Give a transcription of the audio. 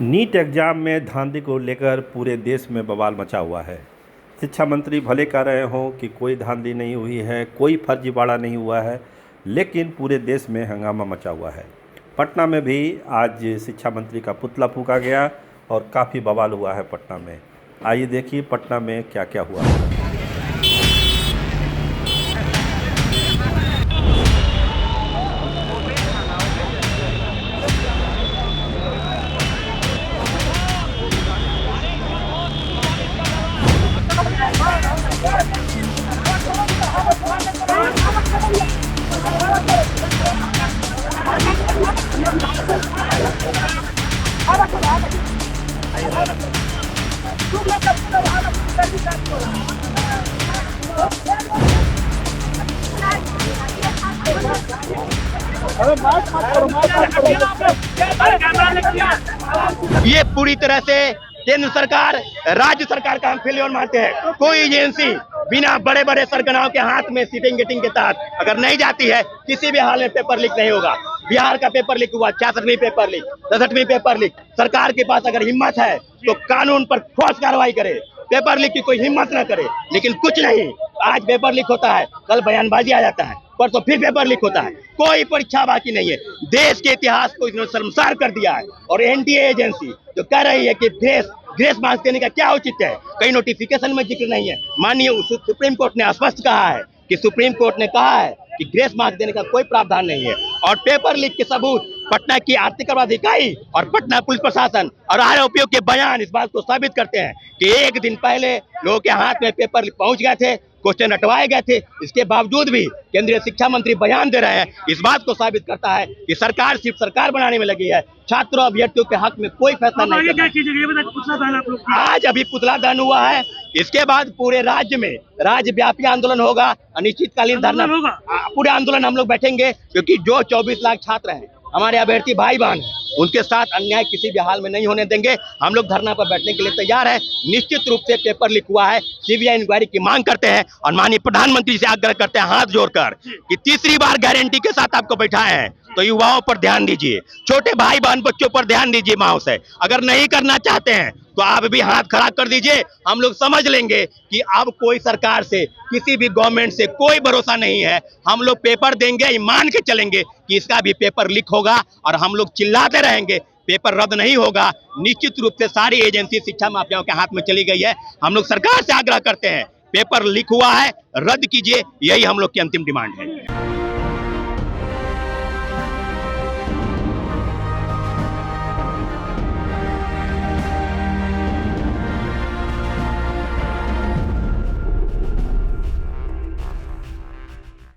NEET exam में धांधली को लेकर पूरे देश में बवाल मचा हुआ है। शिक्षा मंत्री भले कह रहे हों कि कोई धांधली नहीं हुई है, कोई फर्जीवाड़ा नहीं हुआ है, लेकिन पूरे देश में हंगामा मचा हुआ है। पटना में भी आज शिक्षा मंत्री का पुतला फूंका गया और काफ़ी बवाल हुआ है पटना में। आइए देखिए पटना में क्या क्या हुआ। ये पूरी तरह से केंद्र सरकार राज्य सरकार का हम फेल्योर मानते हैं। कोई एजेंसी बिना बड़े बड़े सरगनाओं के हाथ में सीटिंग गेटिंग के तहत अगर नहीं जाती है, किसी भी हाल में पेपर लीक नहीं होगा। बिहार का पेपर लीक हुआ, 66वीं पेपर लीक, 67वीं पेपर लीक। सरकार के पास अगर हिम्मत है तो कानून पर ठोस कार्रवाई करे, पेपर लीक की कोई हिम्मत ना करे। लेकिन कुछ नहीं, आज पेपर लीक होता है, कल बयानबाजी आ जाता है, परसों फिर पेपर लीक होता है। कोई परीक्षा बाकी नहीं है। देश के इतिहास को इन्होंने शर्मसार कर दिया है। और एनडीए एजेंसी जो कह रही है कि ग्रेस मार्क्स देने का क्या औचित्य है, कहीं नोटिफिकेशन में जिक्र नहीं है। माननीय सुप्रीम कोर्ट ने स्पष्ट कहा है कि सुप्रीम कोर्ट ने कहा है कि ग्रेस मार्क्स देने का कोई प्रावधान नहीं है। और पेपर लीक के सबूत पटना की आर्थिक अपराध इकाई और पटना पुलिस प्रशासन और आरोपियों के बयान इस बात को साबित करते हैं कि एक दिन पहले लोगों के हाथ में पेपर लीक पहुंच गए थे, क्वेश्चन हटवाए गए थे। इसके बावजूद भी केंद्रीय शिक्षा मंत्री बयान दे रहे हैं। इस बात को साबित करता है कि सरकार सिर्फ सरकार बनाने में लगी है, छात्रों अभ्यर्थियों के हक में कोई फैसला नहीं कर रहा। आज अभी पुतला दहन हुआ है, इसके बाद पूरे राज्य में राज्यव्यापी आंदोलन होगा, अनिश्चितकालीन धरना होगा। पूरे आंदोलन हम लोग बैठेंगे क्योंकि जो 24 लाख छात्र हैं, हमारे अभ्यर्थी भाई बहन हैं, उनके साथ अन्याय किसी भी हाल में नहीं होने देंगे। हम लोग धरना पर बैठने के लिए तैयार हैं। निश्चित रूप से पेपर लीक हुआ है, सीबीआई इंक्वायरी की मांग करते हैं और माननीय प्रधानमंत्री से आग्रह करते हैं हाथ जोड़कर कि तीसरी बार गारंटी के साथ आपको बैठाए हैं तो युवाओं पर ध्यान दीजिए, छोटे भाई बहन बच्चों पर ध्यान दीजिए। माओ से अगर नहीं करना चाहते हैं तो आप भी हाथ खड़ा कर दीजिए। हम लोग समझ लेंगे कि अब कोई सरकार से, किसी भी गवर्नमेंट से कोई भरोसा नहीं है। हम लोग पेपर देंगे, मान के चलेंगे कि इसका भी पेपर लीक होगा और हम लोग चिल्लाते रहेंगे, पेपर रद्द नहीं होगा। निश्चित रूप से सारी एजेंसी शिक्षा माफियाओं के हाथ में चली गई है। हम लोग सरकार से आग्रह करते हैं, पेपर लीक हुआ है, रद्द कीजिए, यही हम लोग की अंतिम डिमांड है।